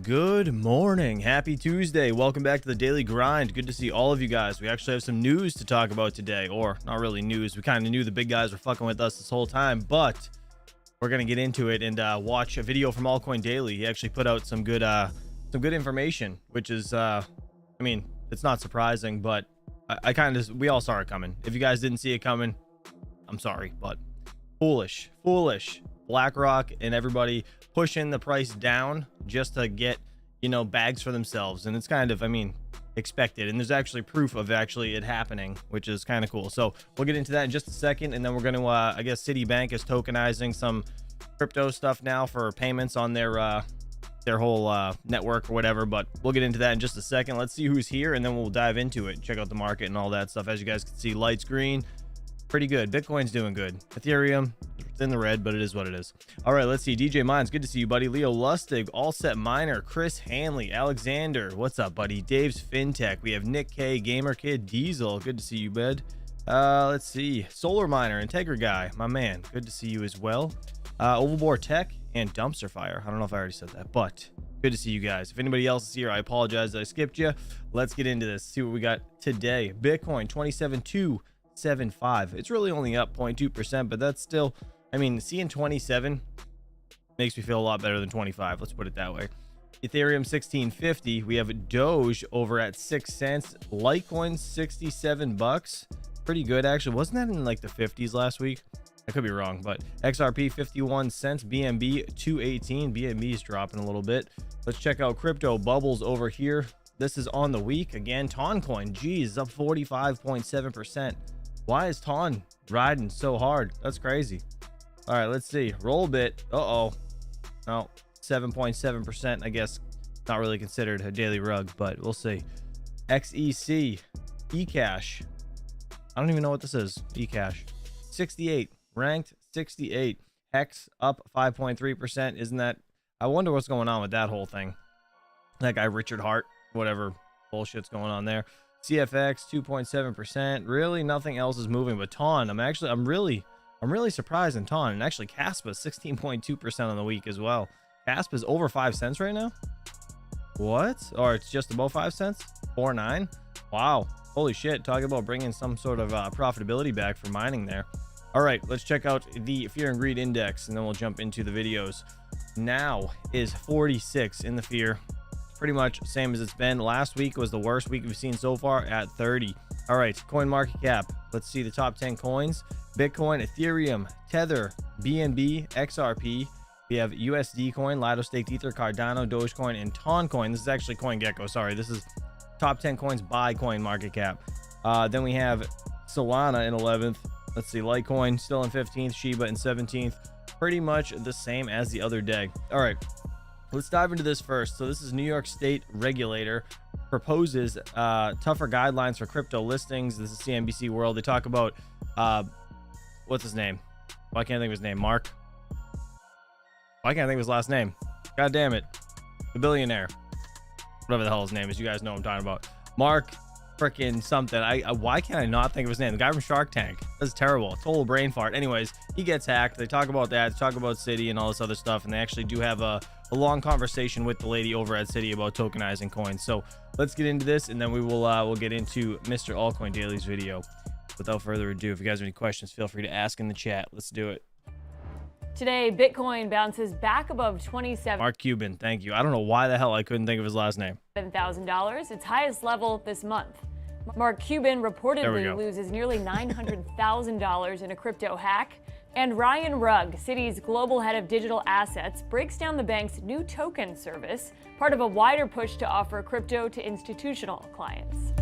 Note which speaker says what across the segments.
Speaker 1: Good morning. Happy Tuesday. Welcome back to the Daily Grind. Good to see all of you guys. We actually have some news to talk about today, or not really news. We kind of knew the big guys were fucking with us this whole time, but we're going to get into it and watch a video from Altcoin Daily. He actually put out some good information, which is, I mean, it's not surprising, but I kind of, we all saw it coming. If you guys didn't see it coming, I'm sorry, but foolish. BlackRock and everybody pushing the price down just to get, you know, bags for themselves. And it's kind of, I mean, expected. And there's actually proof of actually it happening, which is kind of cool. So we'll get into that in just a second. And then we're going to, I guess Citibank is tokenizing some crypto stuff now for payments on their whole network or whatever. But we'll get into that in just a second. Let's see who's here, and then we'll dive into it, check out the market and all that stuff. As you guys can see, lights green, pretty good. Bitcoin's doing good. Ethereum, it's in the red, but it is what it is. All right, let's see. DJ Mines, good to see you, buddy. Leo Lustig, All Set Miner, Chris Hanley, Alexander, what's up, buddy? Dave's FinTech. We have Nick K, Gamer Kid, Diesel, good to see you, bud. Let's see. Solar Miner, Integra Guy, my man, good to see you as well. Overboard Tech and Dumpster Fire. I don't know if I already said that, but good to see you guys. If anybody else is here, I apologize that I skipped you. Let's get into this, see what we got today. Bitcoin 27,275. It's really only up 0.2%, but that's still, I mean, seeing 27 makes me feel a lot better than 25. Let's put it that way. Ethereum 1650. We have Doge over at 6 cents. Litecoin 67 bucks. Pretty good, actually. Wasn't that in like the 50s last week? I could be wrong, but XRP 51 cents. BNB 218. BNB is dropping a little bit. Let's check out crypto bubbles over here. This is on the week. Again, Toncoin, geez, up 45.7%. Why is Ton riding so hard? That's crazy. All right, let's see. Rollbit. No, 7.7%. I guess not really considered a daily rug, but we'll see. XEC, eCash. I don't even know what this is. eCash. 68. Ranked 68. Hex up 5.3%. Isn't that? I wonder what's going on with that whole thing. That guy, Richard Hart, whatever bullshit's going on there. CFX 2.7%. Really nothing else is moving but Ton. I'm really surprised in Ton. And actually Caspa 16.2% on the week as well. Caspa is over 5 cents right now. What? Or it's just above 5 cents. 4.9. Wow, holy shit. Talking about bringing some sort of profitability back for mining there. All right, let's check out the fear and greed index, and then we'll jump into the videos. Now is 46 in the fear. Pretty much same as it's been. Last week was the worst week we've seen so far at 30. All right, coin market cap. Let's see the top 10 coins. Bitcoin, Ethereum, Tether, BNB, XRP. We have USD coin, Lido Staked Ether, Cardano, Dogecoin, and Toncoin. This is actually CoinGecko. Sorry, this is top 10 coins by coin market cap. Then we have Solana in 11th. Let's see, Litecoin still in 15th, Shiba in 17th. Pretty much the same as the other day. All right. Let's dive into this first. So this is New York State regulator proposes tougher guidelines for crypto listings. This is CNBC World. They talk about what's his name? Why can't I think of his name? Mark. Why can't I think of his last name? God damn it. The billionaire. Whatever the hell his name is. You guys know what I'm talking about. Mark freaking something. Why can't I not think of his name? The guy from Shark Tank. That's terrible. Total brain fart. Anyways, he gets hacked. They talk about that. They talk about Citi and all this other stuff. And they actually do have a long conversation with the lady over at Citi about tokenizing coins. So let's get into this, and then we will we'll get into Mr. Altcoin Daily's video. Without further ado, if you guys have any questions, feel free to ask in the chat. Let's do it.
Speaker 2: Today, Bitcoin bounces back above
Speaker 1: Mark Cuban, thank you. I don't know why the hell I couldn't think of his last name.
Speaker 2: $7,000, its highest level this month. Mark Cuban reportedly loses nearly $900,000 in a crypto hack. And Ryan Rugg, Citi's global head of digital assets, breaks down the bank's new token service, part of a wider push to offer crypto to institutional clients.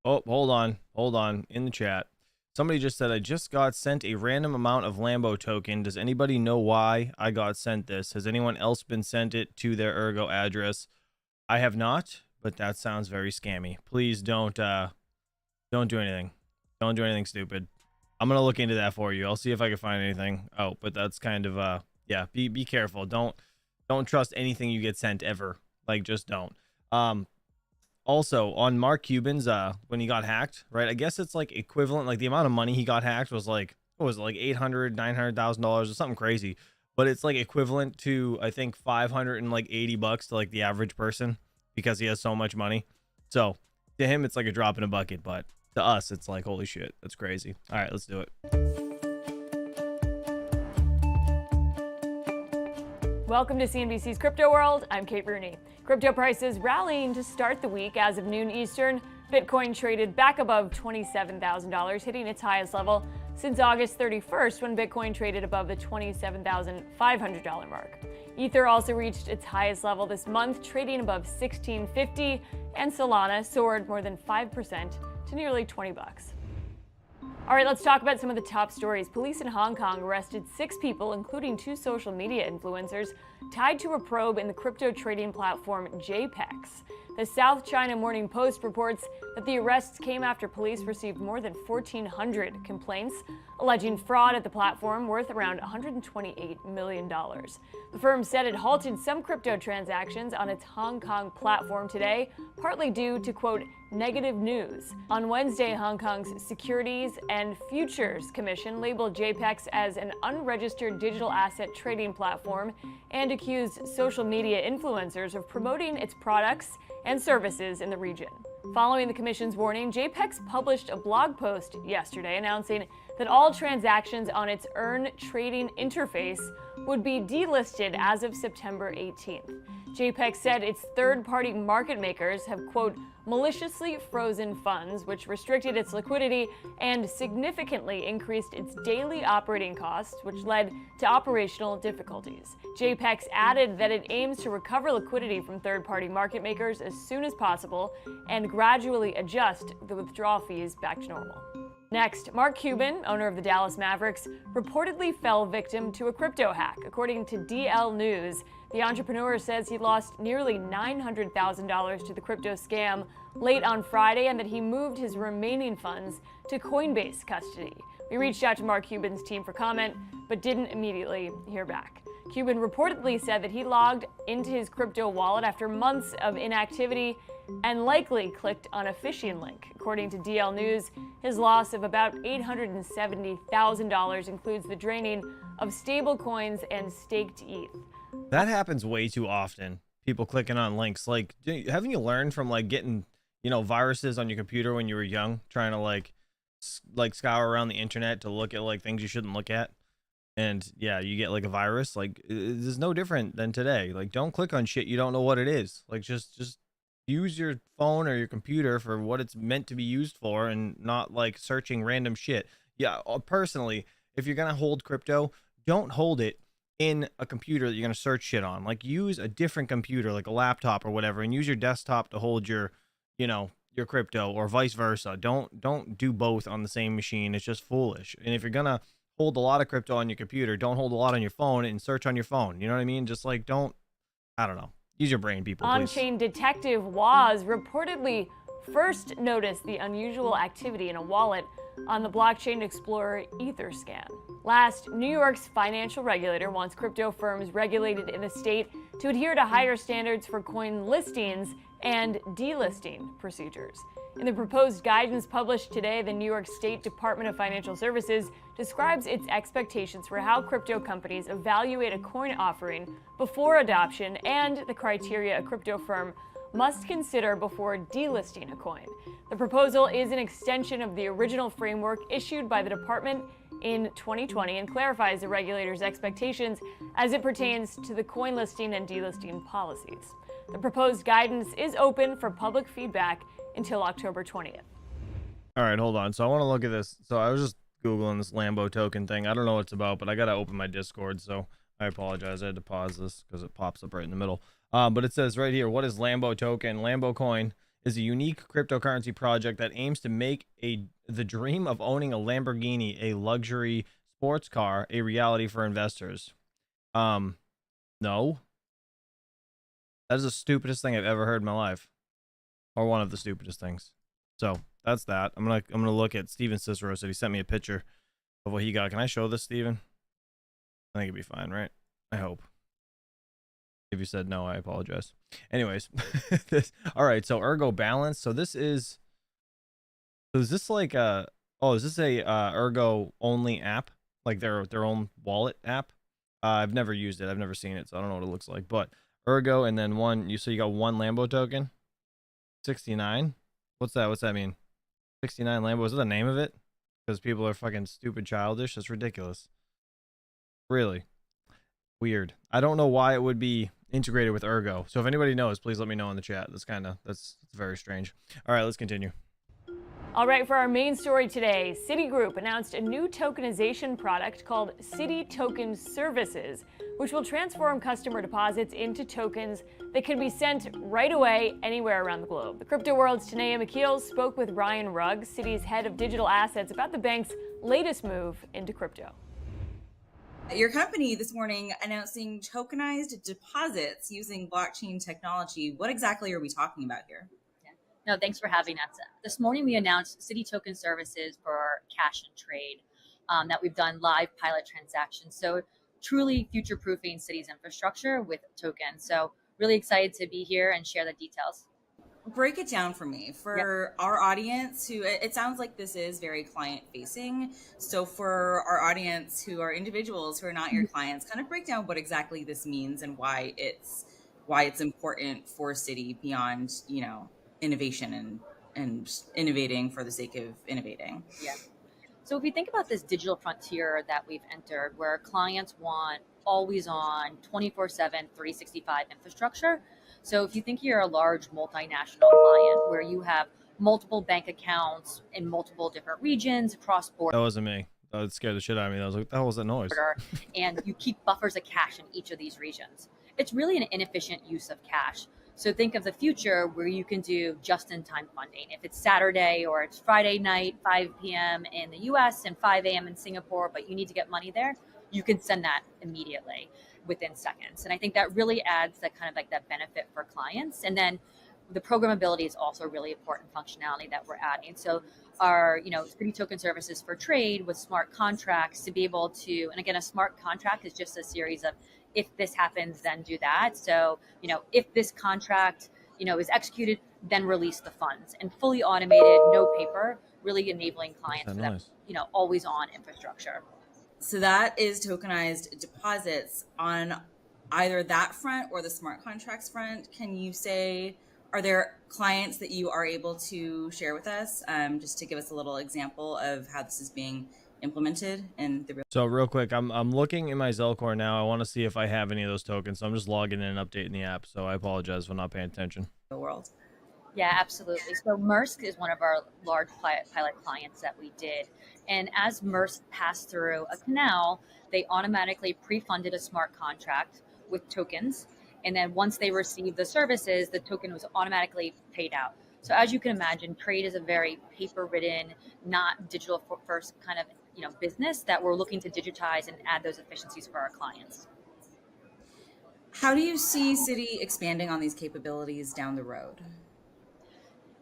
Speaker 1: Oh, hold on. In the chat, somebody just said, I just got sent a random amount of Lambo token. Does anybody know why I got sent this? Has anyone else been sent it to their Ergo address? I have not, but that sounds very scammy. Please don't do anything. Don't do anything stupid. I'm gonna look into that for you. I'll see if I can find anything. Oh, but that's kind of yeah, be careful. Don't trust anything you get sent ever. Like, just don't. Also on Mark Cuban's when he got hacked, right? I guess it's like equivalent, like the amount of money he got hacked was like, what was it, like $800,000, $900,000 or something crazy. but it's like equivalent to, I think, $580 to like the average person because he has so much money. So to him, it's like a drop in a bucket, but to us, it's like, holy shit, that's crazy. All right, let's do it.
Speaker 2: Welcome to CNBC's Crypto World. I'm Kate Rooney. Crypto prices rallying to start the week as of noon Eastern. Bitcoin traded back above $27,000, hitting its highest level since August 31st, when Bitcoin traded above the $27,500 mark. Ether also reached its highest level this month, trading above $16.50, and Solana soared more than 5% to nearly $20. All right, let's talk about some of the top stories. Police in Hong Kong arrested 6 people, including 2 social media influencers, tied to a probe in the crypto trading platform JPEX. The South China Morning Post reports that the arrests came after police received more than 1,400 complaints alleging fraud at the platform worth around $128 million. The firm said it halted some crypto transactions on its Hong Kong platform today, partly due to, quote, negative news. On Wednesday, Hong Kong's Securities and Futures Commission labeled JPEX as an unregistered digital asset trading platform and accused social media influencers of promoting its products and services in the region. Following the commission's warning, JPEX published a blog post yesterday announcing that all transactions on its Earn trading interface would be delisted as of September 18th. JPEX said its third-party market makers have, quote, maliciously frozen funds, which restricted its liquidity and significantly increased its daily operating costs, which led to operational difficulties. JPEX added that it aims to recover liquidity from third-party market makers as soon as possible and gradually adjust the withdrawal fees back to normal. Next, Mark Cuban, owner of the Dallas Mavericks, reportedly fell victim to a crypto hack. According to DL News, the entrepreneur says he lost nearly $900,000 to the crypto scam late on Friday and that he moved his remaining funds to Coinbase custody. We reached out to Mark Cuban's team for comment, but didn't immediately hear back. Cuban reportedly said that he logged into his crypto wallet after months of inactivity and likely clicked on a phishing link. According to DL News, his loss of about $870,000 includes the draining of stable coins and staked ETH.
Speaker 1: That happens way too often. People clicking on links. Like, haven't you learned from like getting, viruses on your computer when you were young, trying to like scour around the internet to look at like things you shouldn't look at? And yeah, you get like a virus. Like, it's no different than today. Like, don't click on shit you don't know what it is. Like, just use your phone or your computer for what it's meant to be used for, and not like searching random shit. Yeah, personally, if you're gonna hold crypto, don't hold it in a computer that you're gonna search shit on. Like, use a different computer, like a laptop or whatever, and use your desktop to hold your crypto, or vice versa. Don't do both on the same machine. It's just foolish. And if you're gonna hold a lot of crypto on your computer, don't hold a lot on your phone and search on your phone. You know what I mean? Just like, I don't know. Use your brain, people, please.
Speaker 2: On-chain detective Woz reportedly first noticed the unusual activity in a wallet on the blockchain explorer Etherscan. Last, New York's financial regulator wants crypto firms regulated in the state to adhere to higher standards for coin listings and delisting procedures. In the proposed guidance published today, the New York State Department of Financial Services describes its expectations for how crypto companies evaluate a coin offering before adoption and the criteria a crypto firm must consider before delisting a coin. The proposal is an extension of the original framework issued by the department in 2020 and clarifies the regulator's expectations as it pertains to the coin listing and delisting policies. The proposed guidance is open for public feedback until October 20th.
Speaker 1: All right, hold on. So I want to look at this. So I was just Googling this Lambo token thing. I don't know what it's about, but I got to open my Discord. So I apologize. I had to pause this because it pops up right in the middle. But it says right here, what is Lambo token? Lambo coin is a unique cryptocurrency project that aims to make the dream of owning a Lamborghini, a luxury sports car, a reality for investors. No. That is the stupidest thing I've ever heard in my life. Or one of the stupidest things. So that's that. I'm gonna look at Steven Cicero. So he sent me a picture of what he got. Can I show this, Steven? I think it'd be fine, right? I hope. If you said no, I apologize. Anyways, all right. So Ergo Balance. So this is. So is this like a? Oh, is this a Ergo only app? Like their own wallet app? I've never used it. I've never seen it, so I don't know what it looks like. But Ergo, and then one. You got one Lambo token. 69. What's that? What's that mean? 69 Lambo. Is that the name of it? Because people are fucking stupid, childish. That's ridiculous. Really weird. I don't know why it would be integrated with Ergo. So if anybody knows, please let me know in the chat. That's very strange. All right, let's continue.
Speaker 2: All right, for our main story today, Citigroup announced a new tokenization product called Citi Token Services, which will transform customer deposits into tokens that can be sent right away anywhere around the globe. The crypto world's Tanea McKeel spoke with Ryan Rugg, Citi's head of digital assets, about the bank's latest move into crypto.
Speaker 3: Your company this morning announcing tokenized deposits using blockchain technology. What exactly are we talking about here?
Speaker 4: No, thanks for having us. This morning, we announced Citi Token Services for cash and trade that we've done live pilot transactions. So truly future-proofing Citi's infrastructure with tokens. So really excited to be here and share the details.
Speaker 3: Break it down for me. For our audience, who it sounds like this is very client-facing. So for our audience who are individuals who are not your clients, kind of break down what exactly this means and why it's important for Citi beyond, innovation and innovating for the sake of innovating.
Speaker 4: Yeah. So if we think about this digital frontier that we've entered, where clients want always on 24/7, 365 infrastructure. So if you think you're a large multinational client where you have multiple bank accounts in multiple different regions across borders.
Speaker 1: That wasn't me. That scared the shit out of me. I was like, what the hell was that noise?
Speaker 4: And you keep buffers of cash in each of these regions. It's really an inefficient use of cash. So think of the future where you can do just-in-time funding. If it's Saturday or it's Friday night, 5 p.m. in the US and 5 a.m. in Singapore, but you need to get money there, you can send that immediately within seconds. And I think that really adds that kind of like that benefit for clients. And then the programmability is also a really important functionality that we're adding. So our, Citi Token Services for trade with smart contracts to be able to, and again, a smart contract is just a series of if this happens, then do that. So, if this contract, is executed, then release the funds, and fully automated, no paper, really enabling clients for that, always on infrastructure.
Speaker 3: So that is tokenized deposits on either that front or the smart contracts front. Can you say, are there clients that you are able to share with us, just to give us a little example of how this is being implemented in the real?
Speaker 1: So real quick, I'm looking in my Zelcore now. I want to see if I have any of those tokens. So I'm just logging in and updating the app. So I apologize for not paying attention.
Speaker 3: World.
Speaker 4: Yeah, absolutely. So Musk is one of our large pilot clients that we did. And as Musk passed through a canal, they automatically pre-funded a smart contract with tokens. And then once they received the services, the token was automatically paid out. So as you can imagine, trade is a very paper-ridden, not digital-first kind of business that we're looking to digitize and add those efficiencies for our clients.
Speaker 3: How do you see Citi expanding on these capabilities down the road?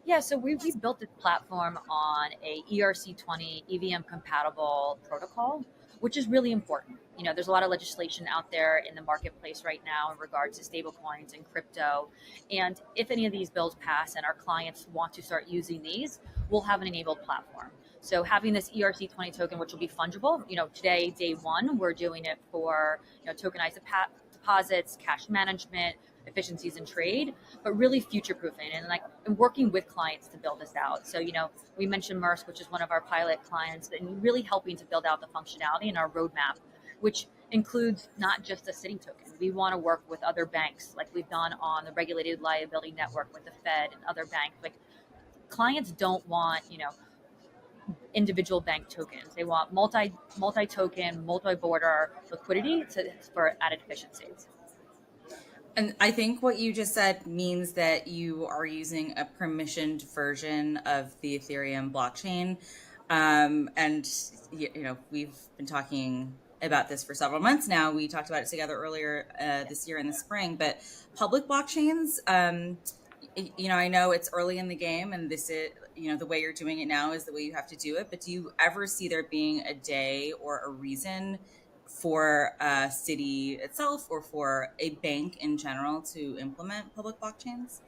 Speaker 4: Yeah, so we built this platform on a ERC20 EVM compatible protocol, which is really important. There's a lot of legislation out there in the marketplace right now in regards to stablecoins and crypto. And if any of these bills pass and our clients want to start using these, we'll have an enabled platform. So having this ERC20 token, which will be fungible, today, day one, we're doing it for, tokenized deposits, cash management, efficiencies in trade, but really future-proofing and working with clients to build this out. So, we mentioned Musk, which is one of our pilot clients, and really helping to build out the functionality in our roadmap, which includes not just a Citi token. We want to work with other banks, like we've done on the regulated liability network with the Fed and other banks. Like clients don't want, individual bank tokens. They want multi-token, multi-border liquidity for added efficiencies.
Speaker 3: And I think what you just said means that you are using a permissioned version of the Ethereum blockchain. And, we've been talking about this for several months now. We talked about it together earlier this year in the spring, but public blockchains, I know it's early in the game and this is, the way you're doing it now is the way you have to do it. But do you ever see there being a day or a reason for a Citi itself or for a bank in general to implement public blockchains?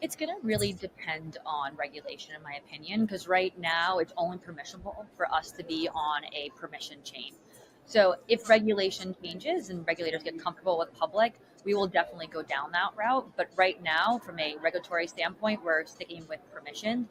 Speaker 4: It's going to really depend on regulation, in my opinion, because right now it's only permissible for us to be on a permission chain. So if regulation changes and regulators get comfortable with public, we will definitely go down that route. But right now, from a regulatory standpoint, we're sticking with permission.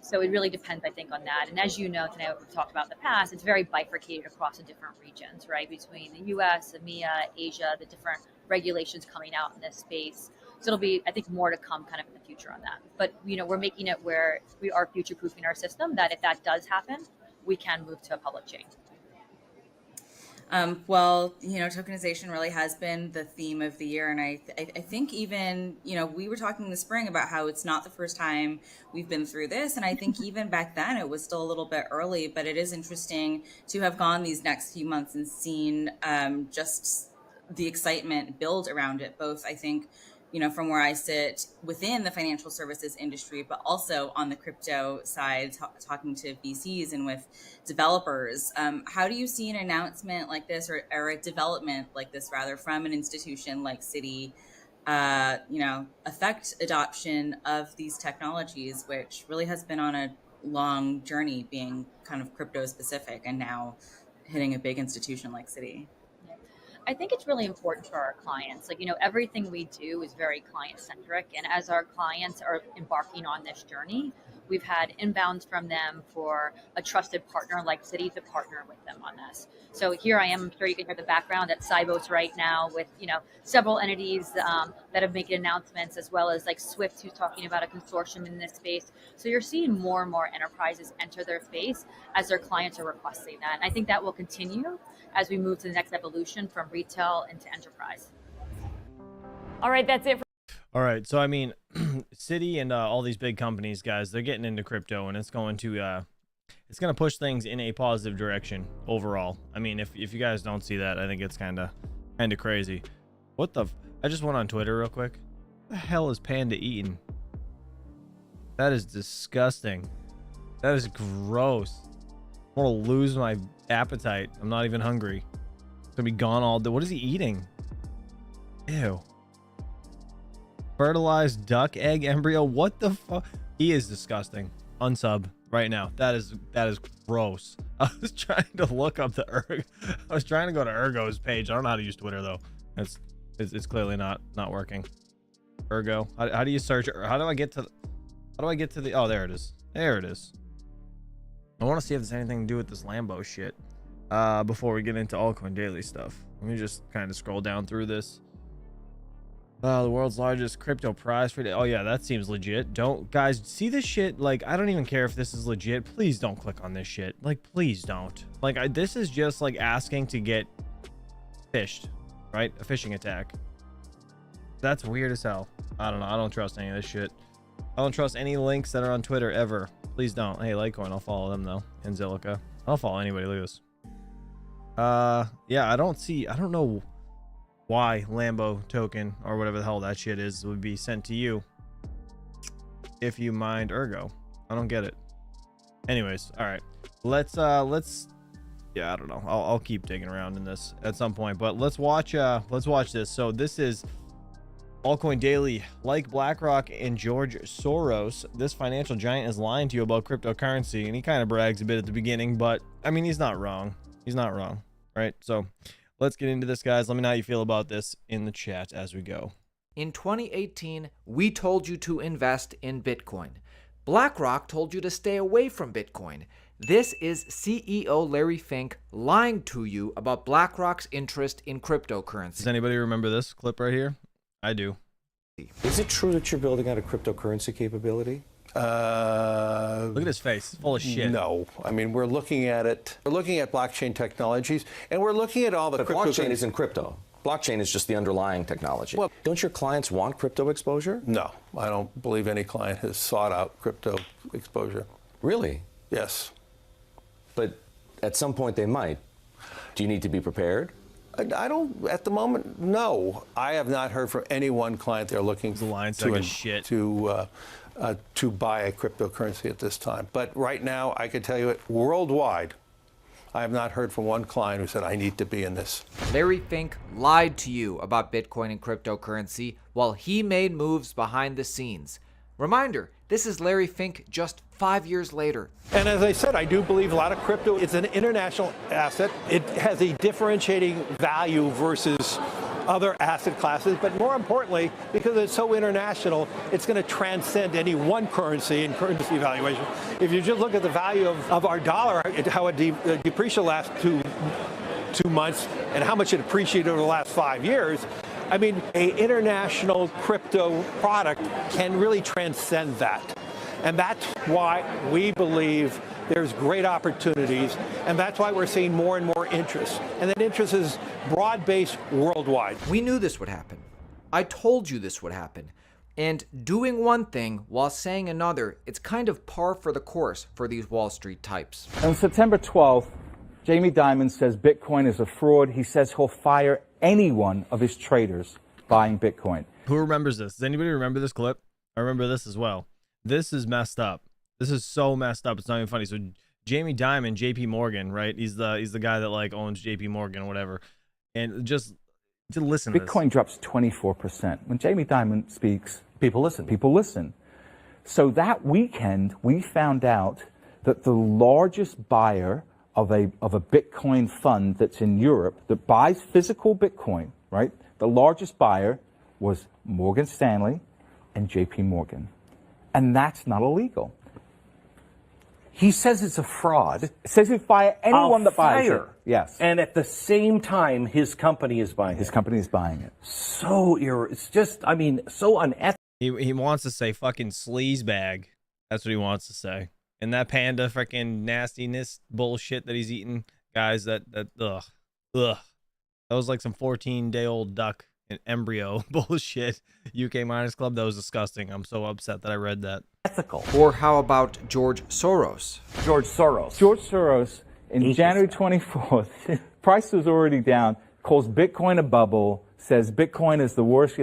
Speaker 4: So it really depends, I think, on that. And as you know, today we've talked about in the past, it's very bifurcated across the different regions, right? Between the US, EMEA, Asia, the different regulations coming out in this space. So it'll be, I think, more to come kind of in the future on that. But, we're making it where we are future-proofing our system, that if that does happen, we can move to a public chain.
Speaker 3: Well, tokenization really has been the theme of the year. And I think even, we were talking in the spring about how it's not the first time we've been through this. And I think even back then it was still a little bit early, but it is interesting to have gone these next few months and seen just the excitement build around it. Both, I think, from where I sit within the financial services industry, but also on the crypto side, talking to VCs and with developers. How do you see an announcement like this, or a development like this, rather, from an institution like Citi, affect adoption of these technologies, which really has been on a long journey being kind of crypto specific and now hitting a big institution like Citi?
Speaker 4: I think it's really important for our clients. Everything we do is very client centric. And as our clients are embarking on this journey, we've had inbounds from them for a trusted partner like Citi to partner with them on this. So here I am, I'm sure you can hear the background at Sibos right now with, several entities that have made announcements, as well as like Swift, who's talking about a consortium in this space. So you're seeing more and more enterprises enter their space as their clients are requesting that. And I think that will continue as we move to the next evolution from retail into enterprise.
Speaker 2: All right, that's it.
Speaker 1: All right, so I mean, Citi and all these big companies, guys, they're getting into crypto, and it's going to push things in a positive direction overall. I mean, if you guys don't see that, I think it's kind of crazy. What the? I just went on Twitter real quick. What the hell is Panda eating? That is disgusting. That is gross. I'm gonna lose my appetite. I'm not even hungry. It's gonna be gone all day. What is he eating? Ew. Fertilized duck egg embryo. What the fuck? He is disgusting. Unsub right now. That is gross. I was trying to look up the Ergo. I was trying to go to Ergo's page. I don't know how to use Twitter though. It's clearly not working. Ergo. How do you search? How do I get to the? Oh, there it is. There it is. I want to see if there's anything to do with this Lambo shit before we get into altcoin daily stuff. Let me just kind of scroll down through this. The world's largest crypto prize for oh yeah, that seems legit. Don't, guys, see this shit? Like, I don't even care if this is legit. Please don't click on this shit. Like, please don't. Like, this is just like asking to get fished, right? A phishing attack. That's weird as hell. I don't know. I don't trust any of this shit. I don't trust any links that are on Twitter ever. Please don't. Hey, Litecoin, I'll follow them though. And Zilliqa. I'll follow anybody. Look at this. Yeah, I don't know why Lambo token or whatever the hell that shit is would be sent to you if you mined Ergo. I don't get it. Anyways, all right. Let's yeah, I don't know. I'll keep digging around in this at some point, but let's watch this. So this is Altcoin Daily. Like BlackRock and George Soros, this financial giant is lying to you about cryptocurrency, and he kind of brags a bit at the beginning, but I mean, he's not wrong. He's not wrong, right? So let's get into this, guys. Let me know how you feel about this in the chat as we go.
Speaker 5: In 2018, we told you to invest in Bitcoin. BlackRock told you to stay away from Bitcoin. This is CEO Larry Fink lying to you about BlackRock's interest in cryptocurrency.
Speaker 1: Does anybody remember this clip right here? I do.
Speaker 6: Is it true that you're building out a cryptocurrency capability?
Speaker 1: Look at his face, full of shit.
Speaker 6: No, I mean, we're looking at it. We're looking at blockchain technologies, and we're looking at all the
Speaker 7: blockchain isn't crypto. Blockchain is just the underlying technology. Well, don't your clients want crypto exposure?
Speaker 6: No, I don't believe any client has sought out crypto exposure.
Speaker 7: Really?
Speaker 6: Yes.
Speaker 7: But at some point they might. Do you need to be prepared?
Speaker 6: I don't, at the moment, no. I have not heard from any one client they're looking to buy a cryptocurrency at this time. But right now, I can tell you it worldwide, I have not heard from one client who said, I need to be in this.
Speaker 5: Larry Fink lied to you about Bitcoin and cryptocurrency while he made moves behind the scenes. Reminder, This is Larry Fink just 5 years later.
Speaker 6: And as I said, I do believe a lot of crypto is an international asset. It has a differentiating value versus other asset classes, but more importantly, because it's so international, it's going to transcend any one currency and currency evaluation. If you just look at the value of our dollar, how it depreciated the last two months and how much it appreciated over the last 5 years, I mean, an international crypto product can really transcend that. And that's why we believe there's great opportunities, and that's why we're seeing more and more interest. And that interest is broad-based worldwide.
Speaker 5: We knew this would happen. I told you this would happen. And doing one thing while saying another, it's kind of par for the course for these Wall Street types.
Speaker 8: On September 12th, Jamie Dimon says Bitcoin is a fraud. He says he'll fire any one of his traders buying Bitcoin.
Speaker 1: Who remembers this? Does anybody remember this clip? I remember this as well. This is messed up. This is so messed up. It's not even funny. So Jamie Dimon, JP Morgan, right? He's the guy that like owns JP Morgan or whatever. And just to listen to
Speaker 8: Bitcoin drops 24%. When Jamie Dimon speaks, people listen. People listen. So that weekend, we found out that the largest buyer of a Bitcoin fund that's in Europe that buys physical Bitcoin, right? The largest buyer was Morgan Stanley and JP Morgan. And that's not illegal.
Speaker 9: He says it's a fraud.
Speaker 8: It says he'll fire anyone that buys it. Yes.
Speaker 9: And at the same time, his company is buying it.
Speaker 8: His company is buying it.
Speaker 9: It's just, I mean, so unethical.
Speaker 1: He wants to say fucking sleaze bag. That's what he wants to say. And that panda freaking nastiness bullshit that he's eating, guys, that ugh. That was like some 14-day-old duck and embryo bullshit. UK Miners Club, that was disgusting. I'm so upset that I read that.
Speaker 9: Ethical.
Speaker 5: Or how about George Soros?
Speaker 8: George Soros, in January 24th, price was already down, calls Bitcoin a bubble, says Bitcoin is the worst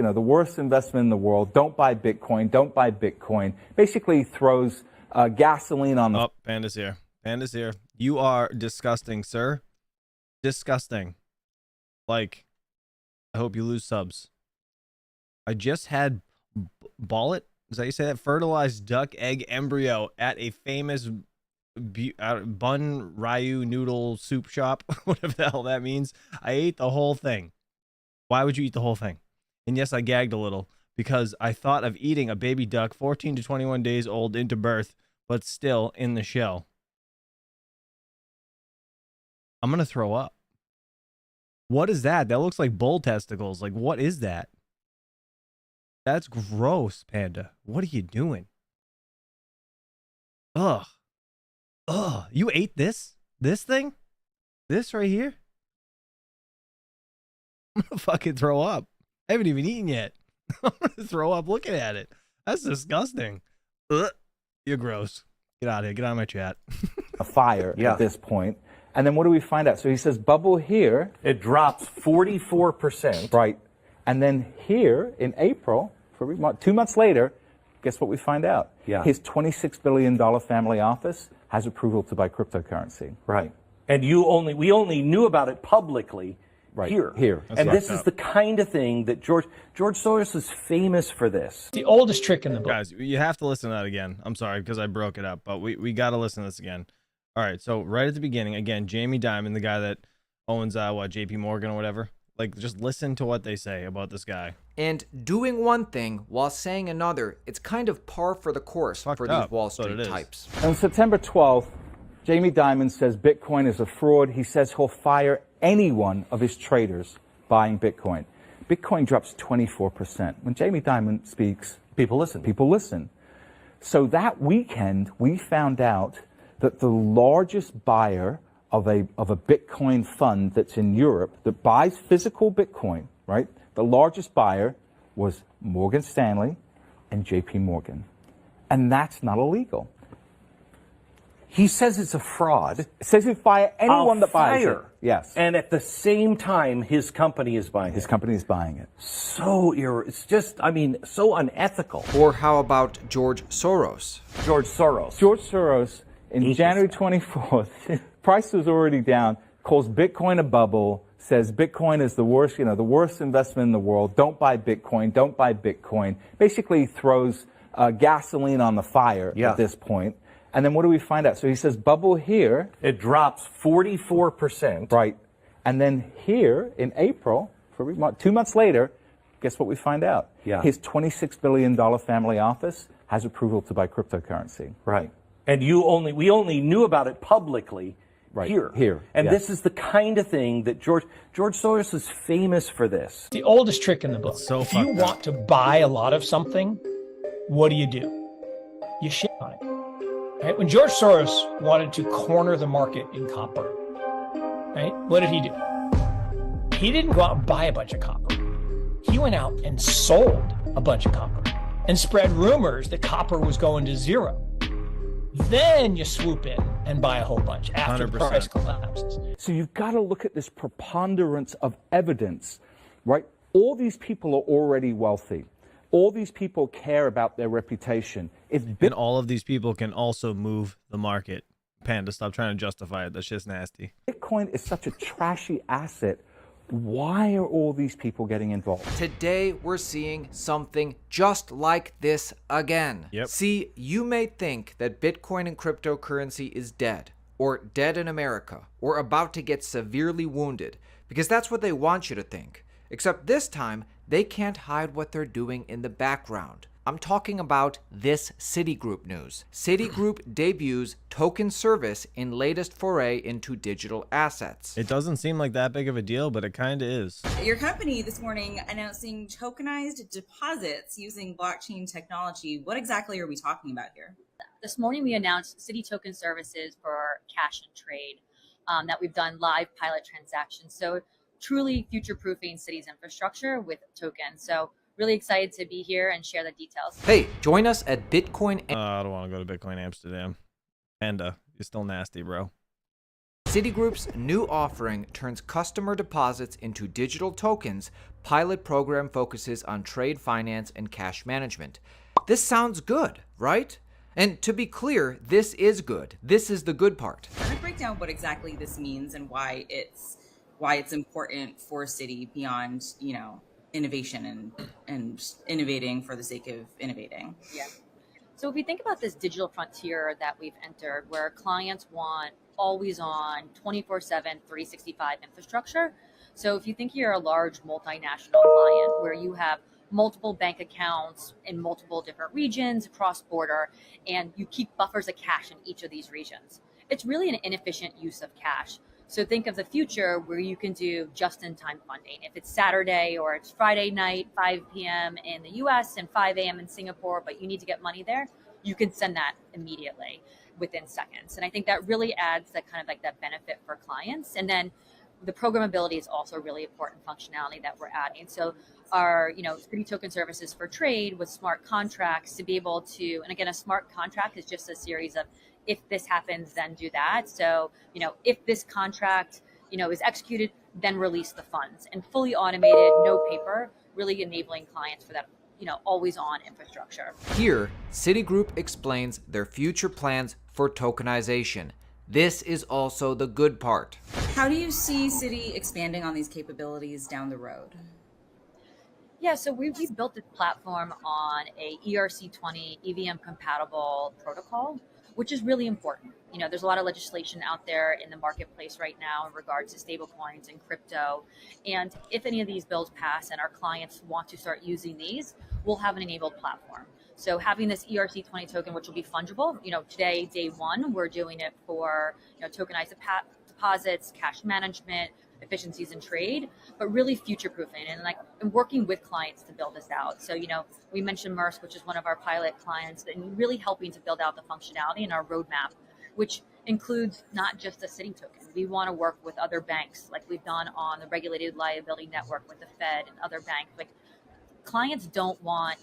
Speaker 8: investment in the world. Don't buy Bitcoin. Don't buy Bitcoin. Basically throws gasoline on the...
Speaker 1: Oh, Panda's here. Panda's here. You are disgusting, sir. Disgusting. Like, I hope you lose subs. I just had Ballet, is that how you say that? Fertilized duck egg embryo at a famous bun ryu noodle soup shop. Whatever the hell that means. I ate the whole thing. Why would you eat the whole thing? And yes, I gagged a little because I thought of eating a baby duck 14 to 21 days old into birth, but still in the shell. I'm going to throw up. What is that? That looks like bull testicles. Like, what is that? That's gross, Panda. What are you doing? Ugh. Ugh. You ate this? This thing? This right here? I'm gonna fucking throw up. I haven't even eaten yet. I'm gonna throw up looking at it. That's disgusting. Ugh. You're gross. Get out of here. Get out of my chat.
Speaker 8: A fire at this point. And then what do we find out? So he says bubble here.
Speaker 9: It drops 44%.
Speaker 8: Right. And then here in April, 2 months later, guess what we find out?
Speaker 9: Yeah.
Speaker 8: His $26 billion family office has approval to buy cryptocurrency.
Speaker 9: Right. And we only knew about it publicly here. And this is the kind of thing that George Soros is famous for this.
Speaker 10: The oldest trick in the book.
Speaker 1: Guys, you have to listen to that again. I'm sorry because I broke it up, but we got to listen to this again. All right, so right at the beginning, again, Jamie Dimon, the guy that owns, JP Morgan or whatever, like, just listen to what they say about this guy.
Speaker 5: And doing one thing while saying another, it's kind of par for the course for these Wall Street types.
Speaker 8: On September 12th, Jamie Dimon says Bitcoin is a fraud. He says he'll fire any one of his traders buying Bitcoin. Bitcoin drops 24%. When Jamie Dimon speaks,
Speaker 9: people listen.
Speaker 8: People listen. So that weekend, we found out that the largest buyer of a Bitcoin fund that's in Europe that buys physical Bitcoin, right? The largest buyer was Morgan Stanley and JP Morgan. And that's not illegal.
Speaker 9: He says it's a fraud.
Speaker 8: It says he'll fire anyone that buys it. Yes.
Speaker 9: And at the same time, his company is buying it.
Speaker 8: His company is buying it.
Speaker 9: It's just, I mean, so unethical.
Speaker 5: Or how about George Soros?
Speaker 8: George Soros, in January 24th, price was already down, calls Bitcoin a bubble, says Bitcoin is the worst investment in the world. Don't buy Bitcoin. Don't buy Bitcoin. Basically throws gasoline on the fire at this point. And then what do we find out? So he says bubble here.
Speaker 9: It drops 44%.
Speaker 8: Right. And then here in April, 2 months later, guess what we find out?
Speaker 9: Yeah.
Speaker 8: His $26 billion family office has approval to buy cryptocurrency.
Speaker 9: Right. And we only knew about it publicly here. And this is the kind of thing that George Soros is famous for this.
Speaker 10: The oldest trick in the book.
Speaker 1: So
Speaker 10: if you want to buy a lot of something, what do? You shit on it. Right? When George Soros wanted to corner the market in copper, right? What did he do? He didn't go out and buy a bunch of copper. He went out and sold a bunch of copper and spread rumors that copper was going to zero. Then you swoop in and buy a whole bunch after the price collapses.
Speaker 8: So you've got to look at this preponderance of evidence, right? All these people are already wealthy. All these people care about their reputation.
Speaker 1: And all of these people can also move the market. Panda, stop trying to justify it. That's just nasty.
Speaker 8: Bitcoin is such a trashy asset. Why are all these people getting involved?
Speaker 5: Today, we're seeing something just like this again.
Speaker 1: Yep.
Speaker 5: See, you may think that Bitcoin and cryptocurrency is dead, or dead in America, or about to get severely wounded, because that's what they want you to think. Except this time, they can't hide what they're doing in the background. I'm talking about this Citigroup news. Citigroup debuts token service in latest foray into digital assets.
Speaker 1: It doesn't seem like that big of a deal, but it kind of is.
Speaker 3: Your company this morning announcing tokenized deposits using blockchain technology. What exactly are we talking about here?
Speaker 4: This morning we announced Citi token services for cash and trade that we've done live pilot transactions. So truly future-proofing Citi's infrastructure with tokens. So really excited to be here and share the details.
Speaker 5: Hey, join us at Bitcoin.
Speaker 1: I don't want to go to Bitcoin Amsterdam. Panda, you're still nasty, bro.
Speaker 5: Citigroup's new offering turns customer deposits into digital tokens. Pilot program focuses on trade finance and cash management. This sounds good, right? And to be clear, this is good. This is the good part.
Speaker 3: Can I break down what exactly this means and why it's important for Citi beyond, innovation and innovating for the sake of innovating?
Speaker 4: Yeah. So if we think about this digital frontier that we've entered, where clients want always on 24/7, 365 infrastructure. So if you think you're a large multinational client where you have multiple bank accounts in multiple different regions across border, and you keep buffers of cash in each of these regions, it's really an inefficient use of cash. So think of the future where you can do just-in-time funding. If it's Saturday or it's Friday night, 5 p.m. in the US and 5 a.m. in Singapore, but you need to get money there, you can send that immediately within seconds. And I think that really adds that kind of like that benefit for clients. And then the programmability is also a really important functionality that we're adding. So our, Citi token services for trade with smart contracts to be able to, and again, a smart contract is just a series of if this happens, then do that. So, if this contract, is executed, then release the funds, and fully automated, no paper, really enabling clients for that, always on infrastructure.
Speaker 5: Here, Citigroup explains their future plans for tokenization. This is also the good part.
Speaker 3: How do you see Citi expanding on these capabilities down the road?
Speaker 4: Yeah, so we built this platform on a ERC20 EVM compatible protocol, which is really important. There's a lot of legislation out there in the marketplace right now in regards to stablecoins and crypto. And if any of these bills pass and our clients want to start using these, we'll have an enabled platform. So having this ERC20 token, which will be fungible, today, day one, we're doing it for tokenized deposits, cash management, efficiencies in trade, but really future-proofing and working with clients to build this out. So, we mentioned Musk, which is one of our pilot clients, and really helping to build out the functionality in our roadmap, which includes not just a Citi token. We want to work with other banks, like we've done on the regulated liability network with the Fed and other banks. Like clients don't want,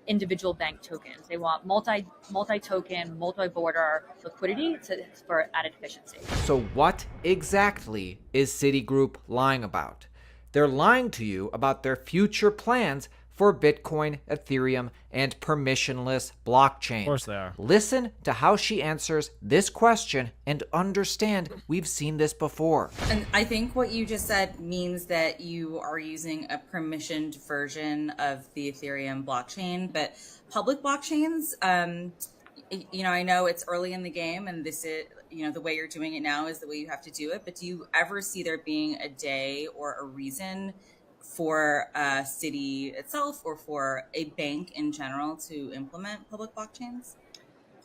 Speaker 4: individual bank tokens. They want multi-token, multi-border liquidity for added efficiency.
Speaker 5: So what exactly is Citigroup lying about? They're lying to you about their future plans for Bitcoin, Ethereum, and permissionless blockchains.
Speaker 1: Of course they are.
Speaker 5: Listen to how she answers this question and understand we've seen this before.
Speaker 3: And I think what you just said means that you are using a permissioned version of the Ethereum blockchain, but public blockchains, I know it's early in the game and this is, the way you're doing it now is the way you have to do it. But do you ever see there being a day or a reason for Citi itself or for a bank in general to implement public blockchains?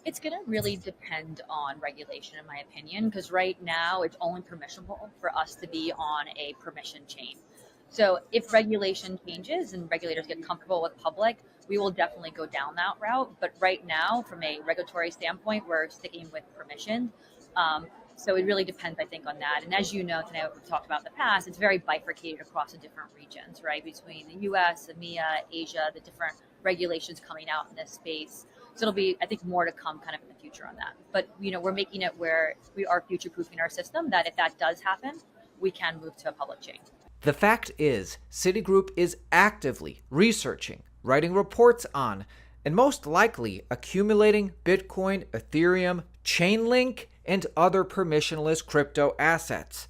Speaker 4: It's going to really depend on regulation, in my opinion, because right now it's only permissible for us to be on a permission chain. So if regulation changes and regulators get comfortable with public, we will definitely go down that route. But right now, from a regulatory standpoint, we're sticking with permission. So it really depends, I think, on that. And as you know, today, what we've talked about in the past, it's very bifurcated across the different regions, right? Between the US, EMEA, Asia, the different regulations coming out in this space. So it'll be, I think, more to come kind of in the future on that. But, we're making it where we are future-proofing our system, that if that does happen, we can move to a public chain.
Speaker 5: The fact is, Citigroup is actively researching, writing reports on, and most likely accumulating Bitcoin, Ethereum, Chainlink, and other permissionless crypto assets.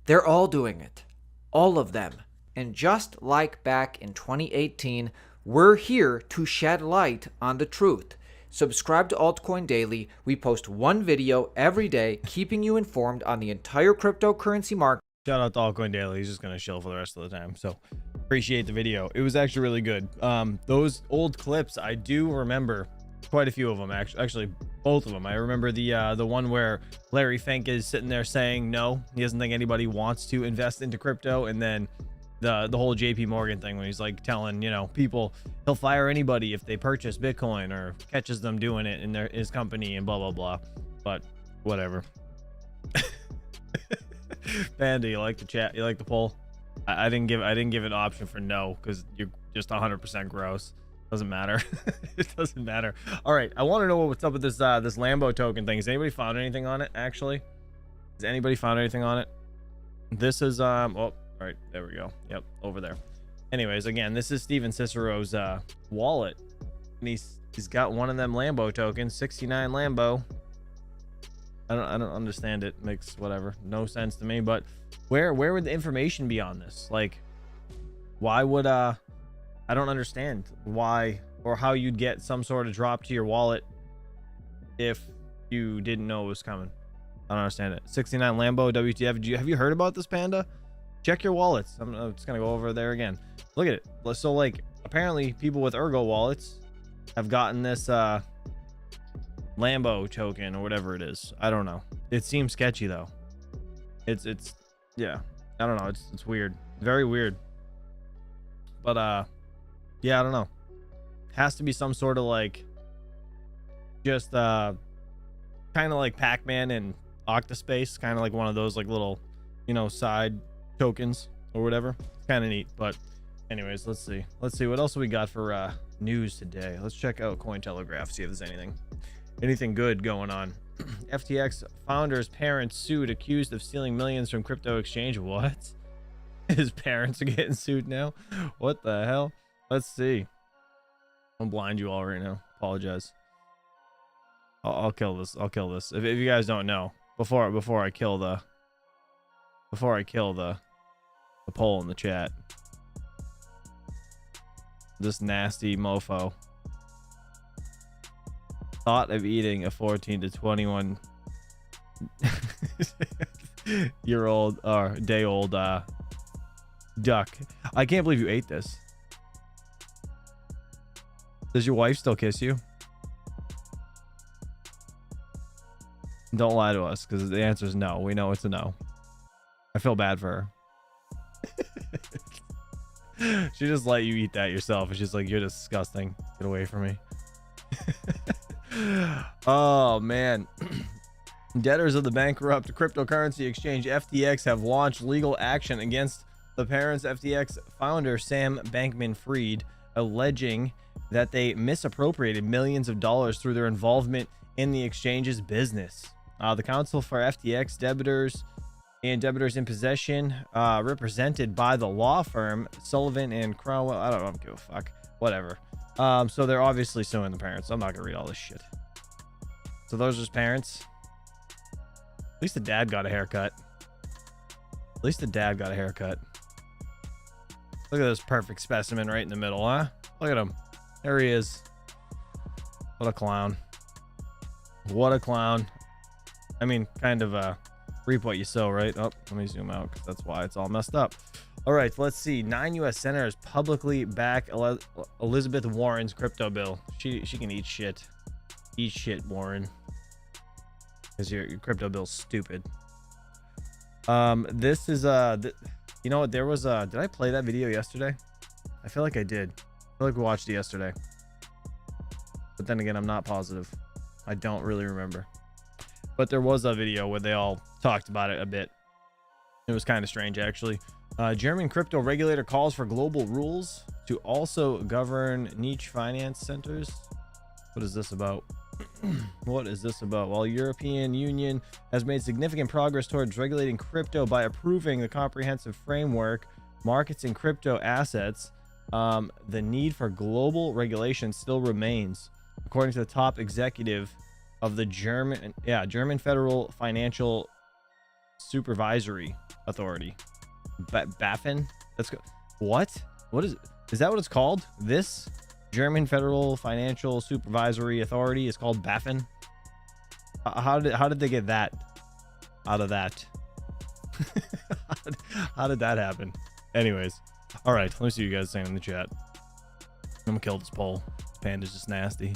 Speaker 5: They're all doing it. All of them. And just like back in 2018, we're here to shed light on the truth. Subscribe to Altcoin Daily. We post one video every day, keeping you informed on the entire cryptocurrency market.
Speaker 1: Shout out to Altcoin Daily. He's just going to chill for the rest of the time. So appreciate the video. It was actually really good. Those old clips, I do remember quite a few of them. Actually, both of them. I remember the one where Larry Fink is sitting there saying no, he doesn't think anybody wants to invest into crypto. And then the whole JP Morgan thing when he's like telling, people he'll fire anybody if they purchase Bitcoin or catches them doing it in his company and blah, blah, blah. But whatever. Panda, you like the chat? You like the poll? I didn't give an option for no because you're just 100% gross. Doesn't matter. It doesn't matter. All right, I want to know what's up with this this Lambo token thing. Has anybody found anything on it? Actually, has anybody found anything on it? This is oh, all right, there we go. Yep, over there. Anyways, again, this is Steven Cicero's wallet, and he's got one of them Lambo tokens, 69 Lambo. I don't understand it. Makes whatever no sense to me. But where would the information be on this? Like, why would I don't understand why or how you'd get some sort of drop to your wallet if you didn't know it was coming. I don't understand it. 69 Lambo WTF. Have you heard about this, Panda? Check your wallets. I'm just gonna go over there again. Look at it. So like apparently people with Ergo wallets have gotten this Lambo token or whatever it is. I don't know. It seems sketchy though. It's yeah. I don't know. It's weird. Very weird. But yeah, I don't know. Has to be some sort of like just kind of like Pac-Man and Octospace, kind of like one of those like little, side tokens or whatever. It's kind of neat. But anyways, let's see what else we got for news today. Let's check out Cointelegraph, see if there's anything good going on. FTX founder's parents sued, accused of stealing millions from crypto exchange. What? His parents are getting sued now? What the hell? Let's see. I'll blind you all right now. Apologize. I'll kill this. If you guys don't know, before I kill the poll in the chat, this nasty mofo thought of eating a 14 to 21 year old or day old duck. I can't believe you ate this. Does your wife still kiss you? Don't lie to us, because the answer is no. We know it's a no. I feel bad for her. She just let you eat that yourself. It's just like, you're disgusting. Get away from me. Oh, man. Debtors of the bankrupt cryptocurrency exchange FTX have launched legal action against the parents' FTX founder Sam Bankman-Fried, alleging that they misappropriated millions of dollars through their involvement in the exchange's business. The counsel for FTX debtors and debitors in possession, represented by the law firm Sullivan and Cromwell. I don't give a fuck. Whatever. So they're obviously suing the parents. I'm not gonna read all this shit. So those are his parents. At least the dad got a haircut. At least the dad got a haircut. Look at this perfect specimen right in the middle, huh? Look at him. There he is. What a clown. What a clown. I mean, kind of reap what you sow, right? Oh, let me zoom out because that's why it's all messed up. All right, let's see. 9 U.S. senators publicly back Elizabeth Warren's crypto bill. She can eat shit. Eat shit, Warren. Because your crypto bill's stupid. This is you know what? There was did I play that video yesterday? I feel like I did. I feel like we watched it yesterday. But then again, I'm not positive. I don't really remember. But there was a video where they all talked about it a bit. It was kind of strange, actually. German crypto regulator calls for global rules to also govern niche finance centers. What is this about? What is this about? While European Union has made significant progress towards regulating crypto by approving the comprehensive framework, markets and crypto assets, the need for global regulation still remains, according to the top executive of the German Federal Financial Supervisory Authority. BaFin? Let's go. What is that what it's called? This German Federal Financial Supervisory Authority is called BaFin. How did they get that out of that? How did that happen? Anyways, all right, let me see what you guys saying in the chat. I'm gonna kill this poll. This panda's just nasty.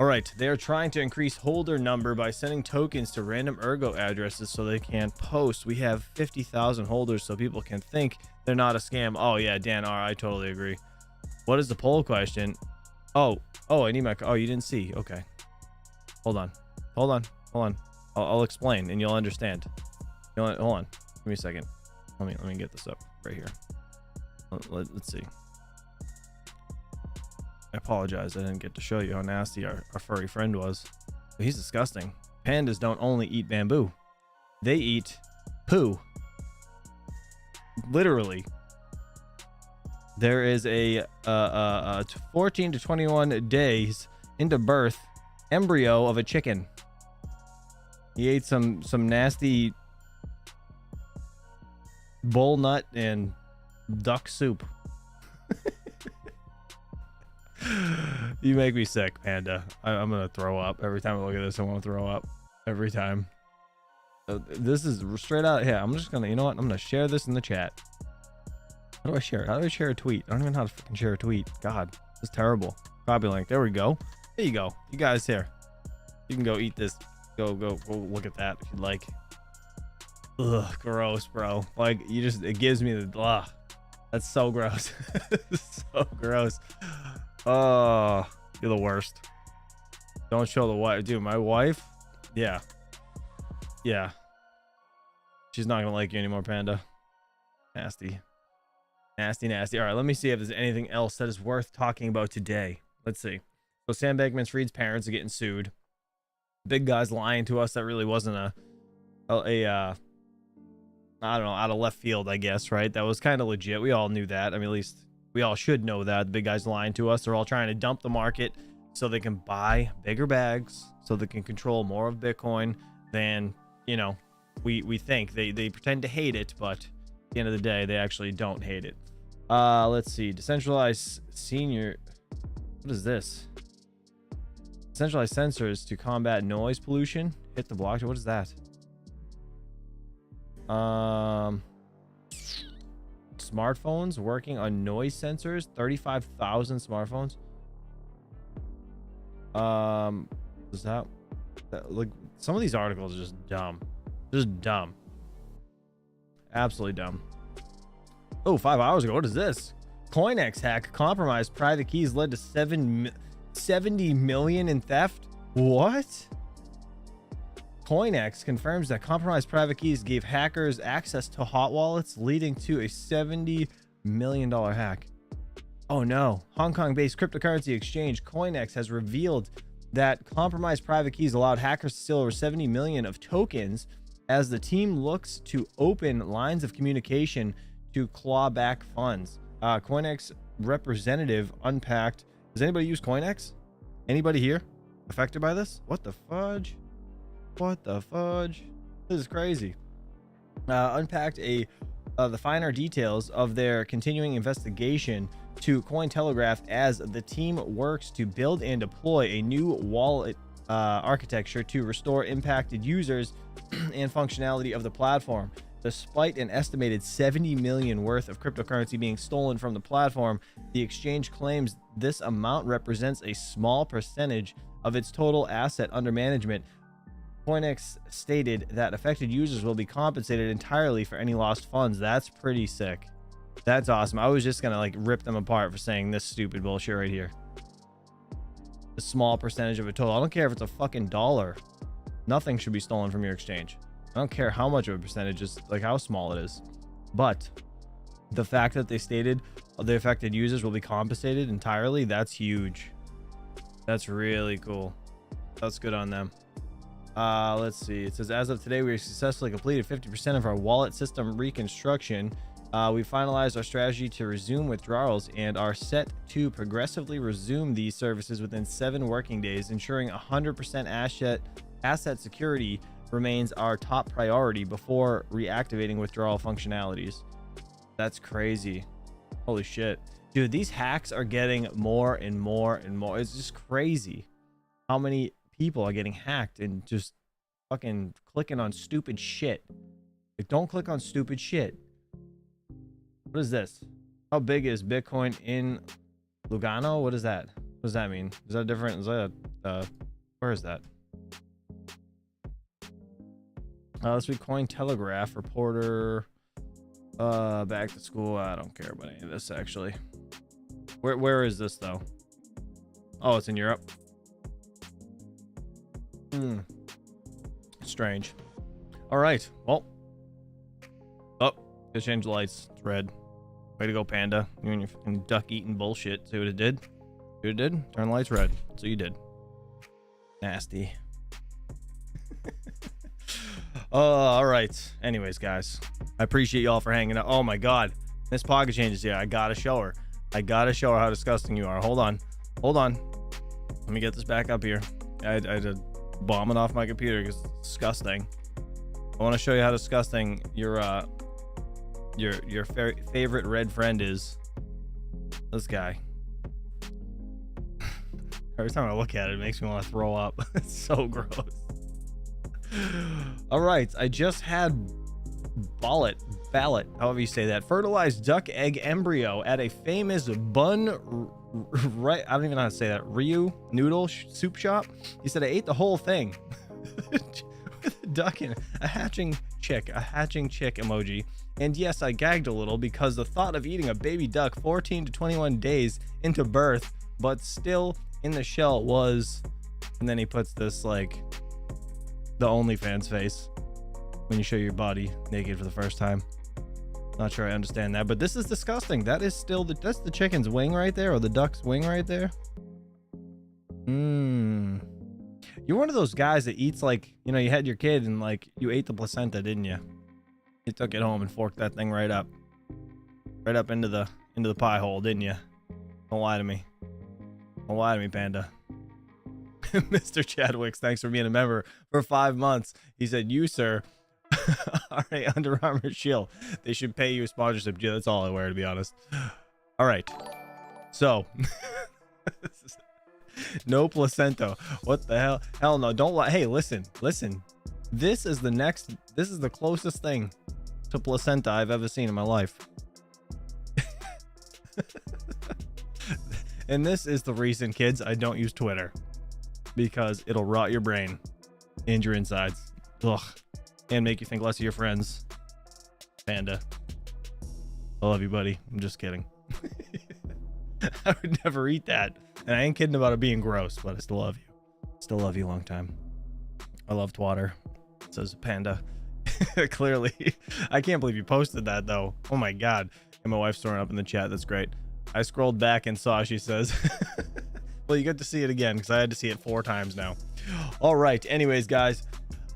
Speaker 1: All right, they are trying to increase holder number by sending tokens to random ergo addresses so they can post. We have 50,000 holders so people can think they're not a scam. Oh yeah, Dan R, I totally agree. What is the poll question? Oh, I need my, oh, you didn't see. Okay. Hold on. I'll explain and you'll understand. Hold on. Give me a second. Let me get this up right here. Let's see. I apologize. I didn't get to show you how nasty our furry friend was. But he's disgusting. Pandas don't only eat bamboo. They eat poo. Literally. There is a 14 to 21 days into birth embryo of a chicken. He ate some nasty bull nut and duck soup. You make me sick, Panda. I'm gonna throw up every time I look at this. I want to throw up every time. This is straight out. Yeah, I'm just gonna, you know what? I'm gonna share this in the chat. How do I share it? How do I share a tweet? I don't even know how to freaking share a tweet. God, this is terrible. Copy link. There we go. There you go. You guys here. You can go eat this. Go look at that if you'd like. Ugh, gross, bro. Like, you just, it gives me the, ugh. That's so gross. So gross. Oh, you're the worst. Don't show the wife. Dude, my wife? Yeah. She's not gonna like you anymore, Panda. Nasty. All right, let me see if there's anything else that is worth talking about today. Let's see. So Sam Bankman-Fried's parents are getting sued. Big guy's lying to us. That really wasn't a I don't know, out of left field, I guess, right? That was kind of legit. We all knew that. I mean, at least we all should know that. The big guy's lying to us. They're all trying to dump the market so they can buy bigger bags, so they can control more of Bitcoin than, you know, we think. They pretend to hate it, but at the end of the day, they actually don't hate it. Let's see. Decentralized senior. What is this? Decentralized sensors to combat noise pollution. Hit the blockchain. What is that? Smartphones working on noise sensors. 35,000 smartphones. Is that like some of these articles are just dumb. Absolutely dumb. Oh, 5 hours ago. What is this? CoinEx hack compromised private keys led to 70 million in theft. What? CoinEx confirms that compromised private keys gave hackers access to hot wallets, leading to a $70 million hack. Oh no. Hong Kong-based cryptocurrency exchange CoinEx has revealed that compromised private keys allowed hackers to steal over 70 million of tokens as the team looks to open lines of communication to claw back funds. CoinEx representative unpacked. Does anybody use CoinEx? Anybody here affected by this? What the fudge? What the fudge? This is crazy. Unpacked the finer details of their continuing investigation to Cointelegraph as the team works to build and deploy a new wallet architecture to restore impacted users and functionality of the platform. Despite an estimated 70 million worth of cryptocurrency being stolen from the platform, the exchange claims this amount represents a small percentage of its total asset under management. CoinEx stated that affected users will be compensated entirely for any lost funds. That's pretty sick. That's awesome. I was just gonna like rip them apart for saying this stupid bullshit right here. A small percentage of a total. I don't care if it's a fucking dollar. Nothing should be stolen from your exchange. I don't care how much of a percentage is, like how small it is. But the fact that they stated the affected users will be compensated entirely, that's huge. That's really cool. That's good on them. Let's see. It says, as of today, we successfully completed 50% of our wallet system reconstruction. We finalized our strategy to resume withdrawals and are set to progressively resume these services within 7 working days, ensuring 100% asset security remains our top priority before reactivating withdrawal functionalities. That's crazy. Holy shit. Dude, these hacks are getting more and more and more. It's just crazy how many people are getting hacked and just fucking clicking on stupid shit. Like, don't click on stupid shit. What is this? How big is Bitcoin in Lugano? What is that? What does that mean? Is that different? Is that where is that? This week, Cointelegraph reporter. Back to school. I don't care about any of this actually. Where is this though? Oh, it's in Europe. Strange. All right. Well. Oh, gotta change the lights. It's red. Way to go, Panda. You and your fucking duck eating bullshit. See what it did? See what it did? Turn the lights red. So you did. Nasty. All right. Anyways, guys, I appreciate y'all for hanging out. Oh my God, Miss Pocket Changes here. I gotta show her. I gotta show her how disgusting you are. Hold on. Let me get this back up here. I had to bomb it off my computer because it's disgusting. I want to show you how disgusting your favorite red friend is. This guy. Every time I look at it, it makes me want to throw up. It's so gross. All right, I just had ballot, however you say that, fertilized duck egg embryo at a famous bun, right? I don't even know how to say that. Ryu noodle soup shop. He said I ate the whole thing. With a duck and a hatching chick emoji. And yes, I gagged a little because the thought of eating a baby duck 14 to 21 days into birth, but still in the shell was. And then he puts this like the OnlyFans face when you show your body naked for the first time. Not sure I understand that, but this is disgusting. That is still that's the chicken's wing right there, or the duck's wing right there. You're one of those guys that eats, like, you know, you had your kid and like you ate the placenta, didn't you? You took it home and forked that thing right up into the pie hole, didn't you? Don't lie to me. Don't lie to me, Panda. Mr. Chadwicks, thanks for being a member for 5 months. He said, you, sir, are a Under Armour shill. They should pay you a sponsorship. Yeah, that's all I wear, to be honest. All right. So, no placenta. What the hell? Hell no. Don't lie. Hey, listen. This is the closest thing to placenta I've ever seen in my life. And this is the reason, kids, I don't use Twitter. Because it'll rot your brain and your insides. Ugh. And make you think less of your friends. Panda. I love you, buddy. I'm just kidding. I would never eat that. And I ain't kidding about it being gross, but I still love you. Still love you a long time. I love twatter, says Panda. Clearly. I can't believe you posted that, though. Oh my God. And my wife's throwing up in the chat. That's great. I scrolled back and saw, she says. Well, you get to see it again because I had to see it 4 times now. All right. Anyways, guys,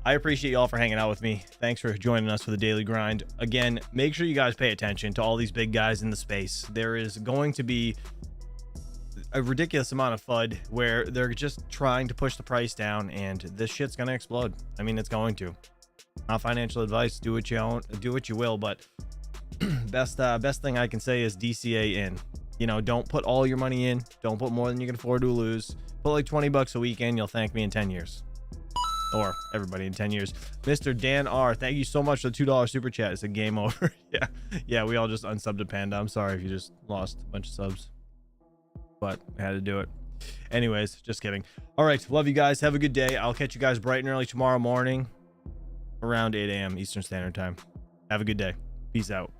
Speaker 1: I appreciate y'all for hanging out with me. Thanks for joining us for the daily grind. Again, make sure you guys pay attention to all these big guys in the space. There is going to be a ridiculous amount of FUD where they're just trying to push the price down, and this shit's gonna explode. I mean, it's going to. Not financial advice. Do what you own, do what you will, but best thing I can say is DCA in. You know, don't put all your money in. Don't put more than you can afford to lose. Put like 20 bucks a weekend. You'll thank me in 10 years. Or everybody in 10 years. Mr. Dan R, thank you so much for the $2 super chat. It's a game over. Yeah, we all just unsubbed to Panda. I'm sorry if you just lost a bunch of subs, but I had to do it. Anyways, just kidding. All right, love you guys. Have a good day. I'll catch you guys bright and early tomorrow morning around 8 a.m. Eastern Standard Time. Have a good day. Peace out.